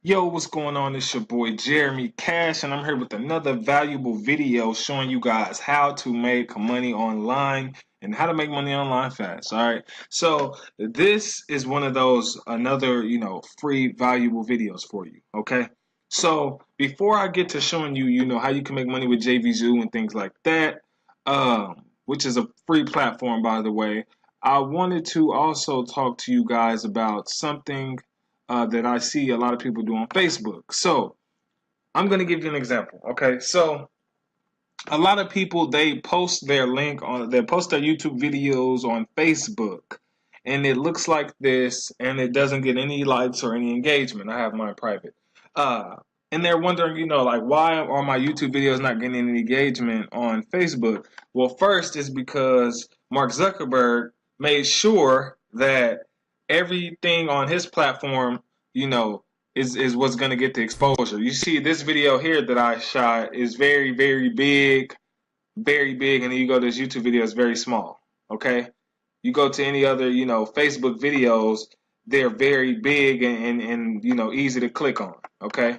Yo, what's going on? It's your boy Jeremy Cash, and I'm here with another valuable video showing you guys how to make money online and how to make money online fast. All right, so this is one of those another free valuable videos for you. Okay, so before I get to showing you how you can make money with JVZoo and things like that, which is a free platform by the way, I wanted to also talk to you guys about something that I see a lot of people do on Facebook. So I'm going to give you an example. Okay, so a lot of people they post their link on they post their YouTube videos on Facebook, and it looks like this, and it doesn't get any likes or any engagement. I have mine private. Uh, and they're wondering, like why are my YouTube videos not getting any engagement on Facebook? Well, first is because Mark Zuckerberg made sure that everything on his platform, you know, is what's going to get the exposure. You see, this video here that I shot is very, very big, and then you go to this YouTube video, it's very small. Okay, you go to any other, Facebook videos, they're very big and easy to click on. Okay,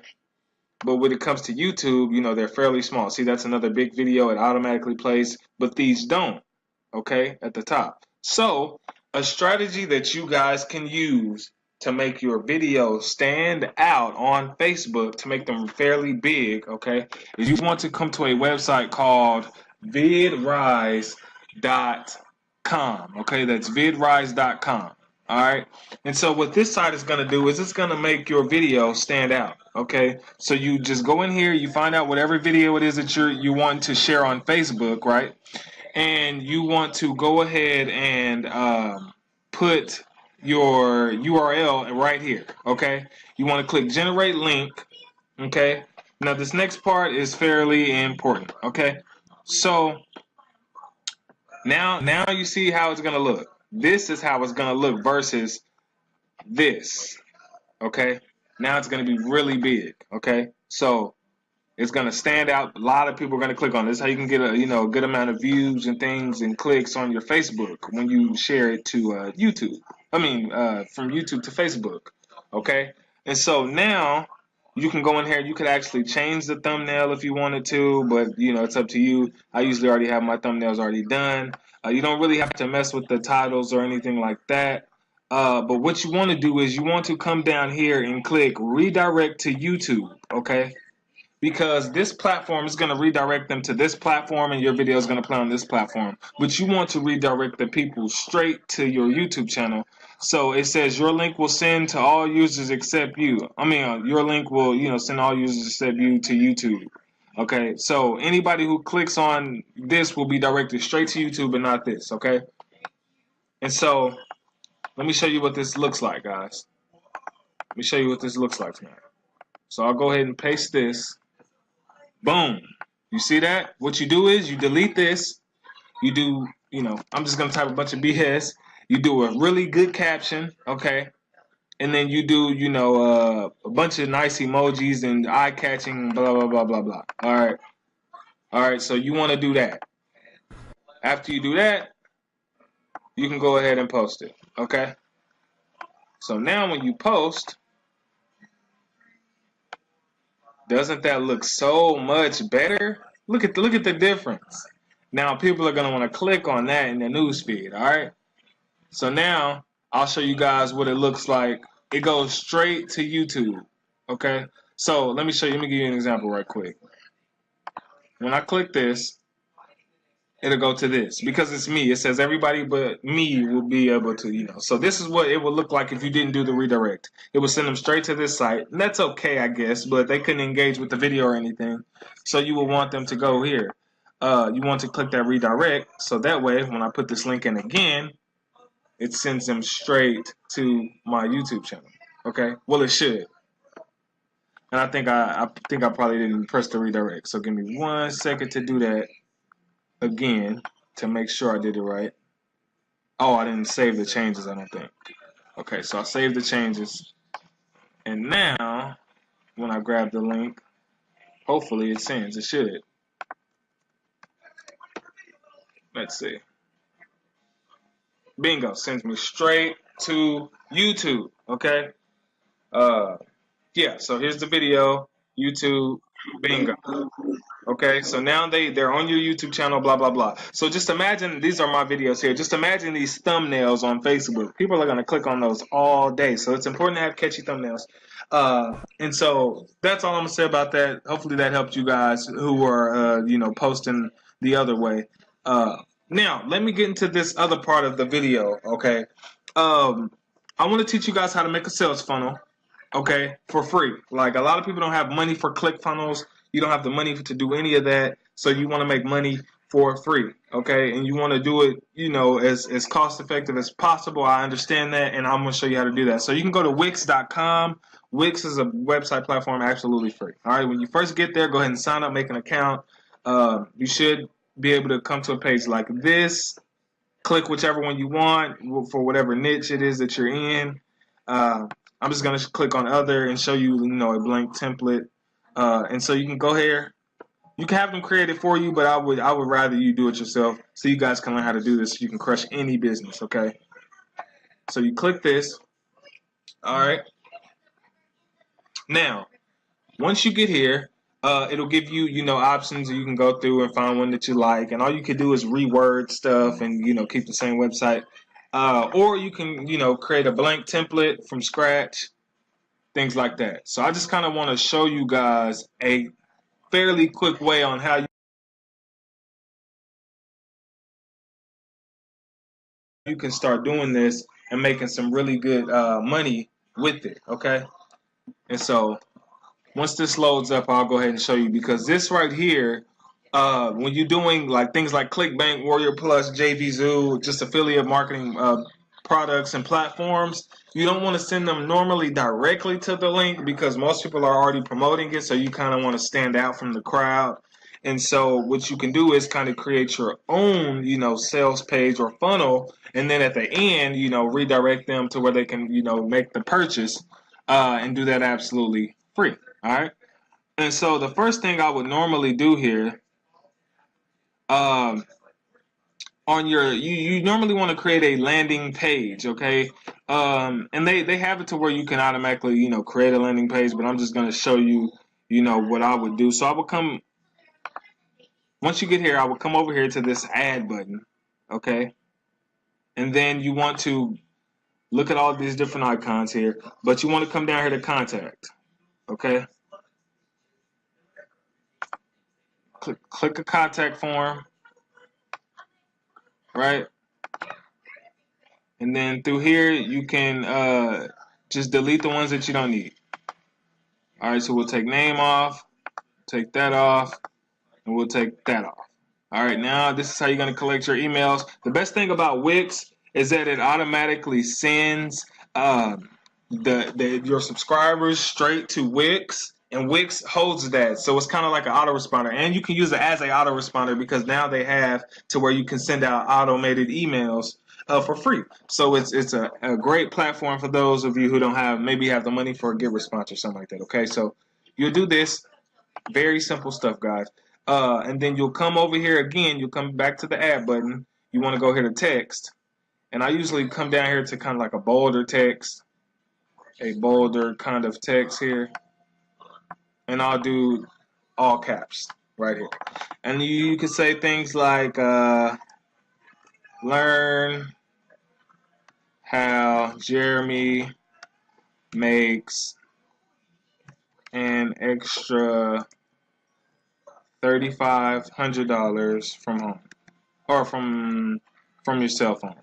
but when it comes to YouTube, they're fairly small. See, that's another big video. It automatically plays, but these don't. Okay, at the top. So a strategy that you guys can use to make your videos stand out on Facebook to make them fairly big, okay, is you want to come to a website called vidrise.com. Okay, that's vidrise.com. All right. And so what this site is going to do is it's going to make your video stand out. Okay. So you just go in here, you find out whatever video it is that you want to share on Facebook, right? And you want to go ahead and put your URL right here. Okay. You want to click generate link. Okay. Now this next part is fairly important. Okay. So now you see how it's going to look. This is how it's going to look versus this. Okay, now it's going to be really big. Okay, so it's going to stand out. A lot of people are going to click on this. How you can get a good amount of views and things and clicks on your Facebook when you share it to YouTube. I mean, from YouTube to Facebook. Okay, and so now you can go in here. You could actually change the thumbnail if you wanted to, but it's up to you. I usually already have my thumbnails already done. You don't really have to mess with the titles or anything like that. But what you want to do is you want to come down here and click redirect to YouTube, okay? Because this platform is going to redirect them to this platform and your video is going to play on this platform. But you want to redirect the people straight to your YouTube channel. So it says your link will send to all users except you. I mean, your link will, send all users except you to YouTube. Okay, so anybody who clicks on this will be directed straight to YouTube and not this, okay? And so let me show you what this looks like, guys. Let me show you what this looks like now. So I'll go ahead and paste this. Boom. You see that? What you do is you delete this. You do, I'm just going to type a bunch of BS. You do a really good caption, okay? And then you do, a bunch of nice emojis and eye-catching, blah, blah, blah, blah, blah. All right. All right, so you want to do that. After you do that, you can go ahead and post it, okay? So now when you post, doesn't that look so much better? Look at the difference. Now people are gonna want to click on that in the newsfeed. All right. So now I'll show you guys what it looks like. It goes straight to YouTube. Okay. So let me show you. Let me give you an example right quick. When I click this, it'll go to this because it's me. It says everybody but me will be able to, So this is what it would look like if you didn't do the redirect. It would send them straight to this site. And that's okay, I guess, but they couldn't engage with the video or anything. So you would want them to go here. You want to click that redirect. So that way, when I put this link in again, it sends them straight to my YouTube channel. Okay? Well, it should. And I think I probably didn't press the redirect. So give me 1 second to do that again to make sure I did it right. Oh, I didn't save the changes, I don't think. Okay, so I saved the changes. And now, when I grab the link, hopefully it sends. It should. Let's see. Bingo, sends me straight to YouTube. Okay? Yeah, so here's the video, YouTube, bingo. Okay, so now they're on your YouTube channel, blah blah blah. So just imagine these are my videos here. Just imagine these thumbnails on Facebook. People are gonna click on those all day. So it's important to have catchy thumbnails. And so that's all I'm gonna say about that. Hopefully that helped you guys who are posting the other way. Now let me get into this other part of the video. Okay, I want to teach you guys how to make a sales funnel. Okay, for free. Like a lot of people don't have money for ClickFunnels. You don't have the money to do any of that, so you want to make money for free. Okay, and you want to do it, as cost effective as possible. I understand that, and I'm going to show you how to do that. So you can go to Wix.com. Wix is a website platform absolutely free. All right, when you first get there, go ahead and sign up, make an account. You should be able to come to a page like this. Click whichever one you want for whatever niche it is that you're in. I'm just going to click on other and show you, a blank template. And so you can go here. You can have them create it for you, but I would rather you do it yourself so you guys can learn how to do this so you can crush any business, okay? So you click this. All right. Now, once you get here, it'll give you, options that you can go through and find one that you like. And all you can do is reword stuff and, keep the same website. Or you can, create a blank template from scratch, things like that. So I just kind of want to show you guys a fairly quick way on how you can start doing this and making some really good money with it, okay? And so once this loads up, I'll go ahead and show you, because this right here, when you're doing like things like ClickBank, Warrior Plus, JVZoo, just affiliate marketing products and platforms, you don't want to send them normally directly to the link because most people are already promoting it, so you kind of want to stand out from the crowd. And so what you can do is kind of create your own, sales page or funnel, and then at the end, redirect them to where they can, make the purchase, and do that absolutely free. All right. And so the first thing I would normally do here, um, on you normally want to create a landing page, okay? And they have it to where you can automatically, create a landing page, but I'm just going to show you, what I would do. So I would come, once you get here, I would come over here to this add button, okay? And then you want to look at all these different icons here, but you want to come down here to contact, okay? Click a contact form, right? And then through here, you can just delete the ones that you don't need. All right, so we'll take name off, take that off, and we'll take that off. All right, now this is how you're going to collect your emails. The best thing about Wix is that it automatically sends your subscribers straight to Wix, and Wix holds that. So it's kind of like an autoresponder, and you can use it as an autoresponder because now they have to where you can send out automated emails for free. So it's a great platform for those of you who don't have the money for a GetResponse or something like that. Okay, so you'll do this. Very simple stuff, guys. And then you'll come over here again. You'll come back to the add button. You want to go here to text. And I usually come down here to kind of like a bolder text. A bolder kind of text here. And I'll do all caps right here. And you can say things like learn how Jeremy makes an extra $3,500 from home, or from your cell phone.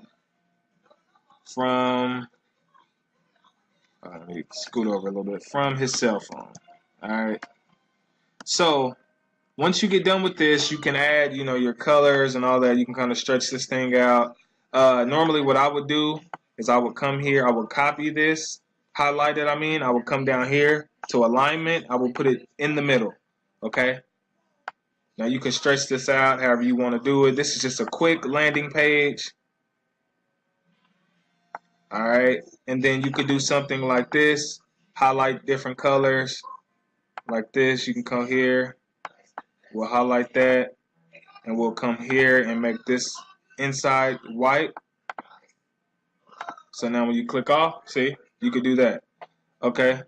Let me scoot over a little bit. From his cell phone. All right. So once you get done with this, you can add, your colors and all that. You can kind of stretch this thing out. Normally, what I would do is I would come here. I would copy this, highlight it. I would come down here to alignment. I will put it in the middle. Okay. Now you can stretch this out however you want to do it. This is just a quick landing page. All right, and then you could do something like this, highlight different colors like this. You can come here, we'll highlight that, and we'll come here and make this inside white. So now when you click off, see, you could do that. Okay,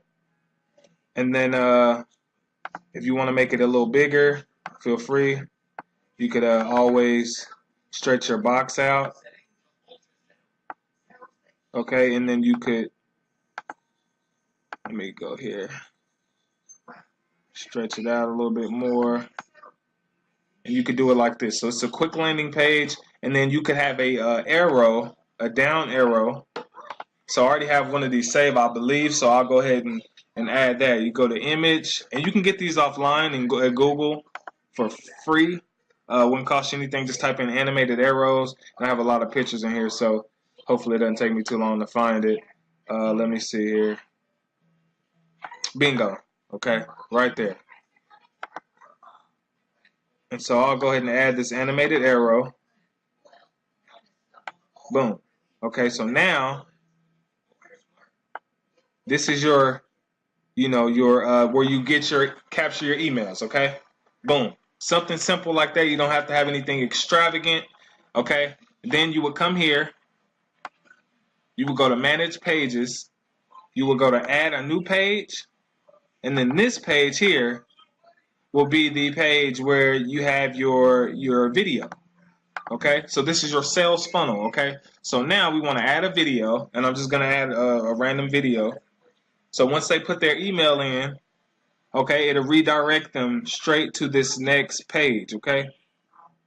And then if you want to make it a little bigger, feel free. You could always stretch your box out. Okay, and then you could, let me go here, stretch it out a little bit more. And you could do it like this. So it's a quick landing page, and then you could have a arrow, a down arrow. So I already have one of these saved, I believe. So I'll go ahead and add that. You go to image, and you can get these offline and go at Google for free. Wouldn't cost you anything. Just type in animated arrows, and I have a lot of pictures in here. So hopefully it doesn't take me too long to find it. Let me see here. Bingo. Okay, right there. And so I'll go ahead and add this animated arrow. Boom. Okay, so now this is your, your where you get your capture your emails. Okay, boom. Something simple like that. You don't have to have anything extravagant. Okay. Then you would come here. You would go to manage pages. You will go to add a new page, and then this page here will be the page where you have your video. Okay, so this is your sales funnel. Okay, so now we want to add a video, and I'm just gonna add a random video. So once they put their email in, okay, it'll redirect them straight to this next page. Okay,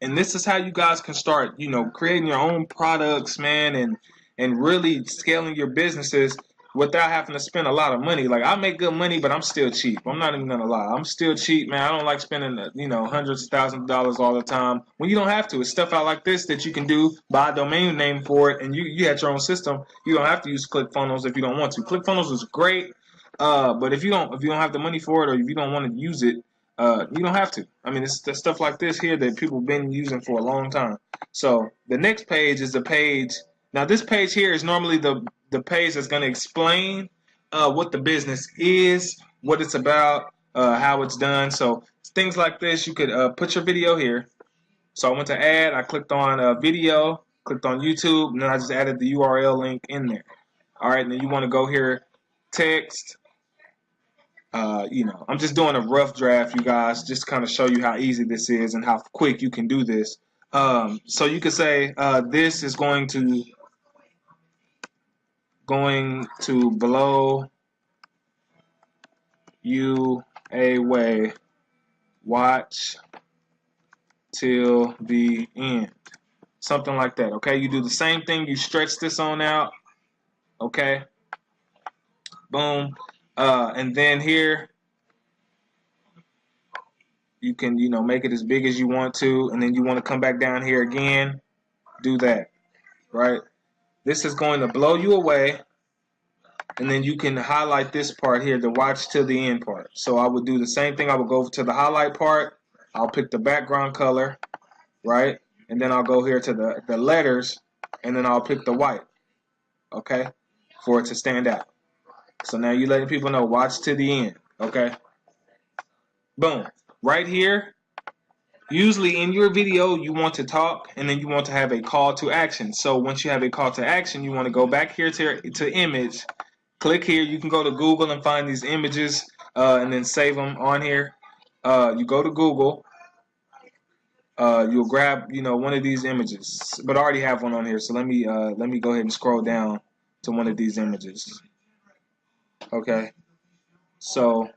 and this is how you guys can start, creating your own products, man, and really scaling your businesses without having to spend a lot of money. Like, I make good money, but I'm still cheap. I'm not even gonna lie. I'm still cheap, man. I don't like spending, hundreds of thousands of dollars all the time when you don't have to. It's stuff out like this that you can do, buy a domain name for it, and you have your own system. You don't have to use ClickFunnels if you don't want to. ClickFunnels is great, but if you don't have the money for it, or if you don't want to use it, you don't have to. I mean, it's the stuff like this here that people have been using for a long time. So the next page is the page. Now, this page here is normally the page that's going to explain what the business is, what it's about, how it's done. So things like this, you could put your video here. So I went to add. I clicked on video, clicked on YouTube, and then I just added the URL link in there. All right, and then you want to go here, text. I'm just doing a rough draft, you guys, just to kind of show you how easy this is and how quick you can do this. So you could say this is going to blow you away. Watch till the end. Something like that. Okay, you do the same thing. You stretch this on out. Okay. Boom. And then here you can, make it as big as you want to, and then you want to come back down here again, do that, right? This is going to blow you away, and then you can highlight this part here, the watch till the end part. So I would do the same thing. I would go to the highlight part. I'll pick the background color, right? And then I'll go here to the letters, and then I'll pick the white, okay, for it to stand out. So now you're letting people know, watch to the end, okay? Boom. Right here, usually in your video, you want to talk, and then you want to have a call to action. So once you have a call to action, you want to go back here to image, click here. You can go to Google and find these images and then save them on here. You go to Google. You'll grab, one of these images, but I already have one on here. So let me go ahead and scroll down to one of these images. Okay. So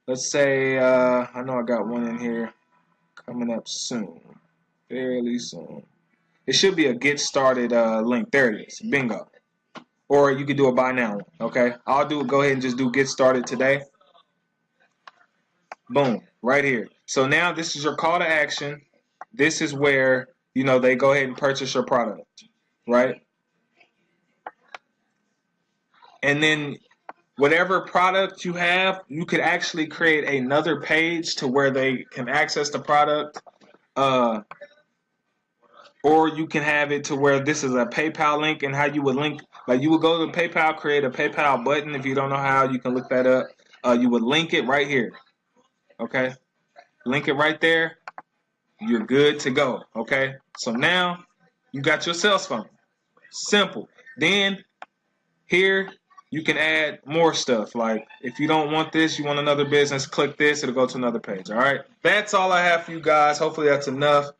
let's say I know I got one in here coming up soon, fairly soon. It should be a get started link. There it is. Bingo. Or you could do a buy now one. Okay. I'll go ahead and just do get started today. Boom. Right here. So now this is your call to action. This is where, they go ahead and purchase your product, right? And then whatever product you have, you could actually create another page to where they can access the product. Or you can have it to where this is a PayPal link, and how you would link, like you would go to PayPal, create a PayPal button. If you don't know how, you can look that up. You would link it right here. Okay. Link it right there. You're good to go. Okay. So now you got your sales funnel. Simple. Then here you can add more stuff. Like if you don't want this, you want another business, click this, it'll go to another page. All right. That's all I have for you guys. Hopefully that's enough.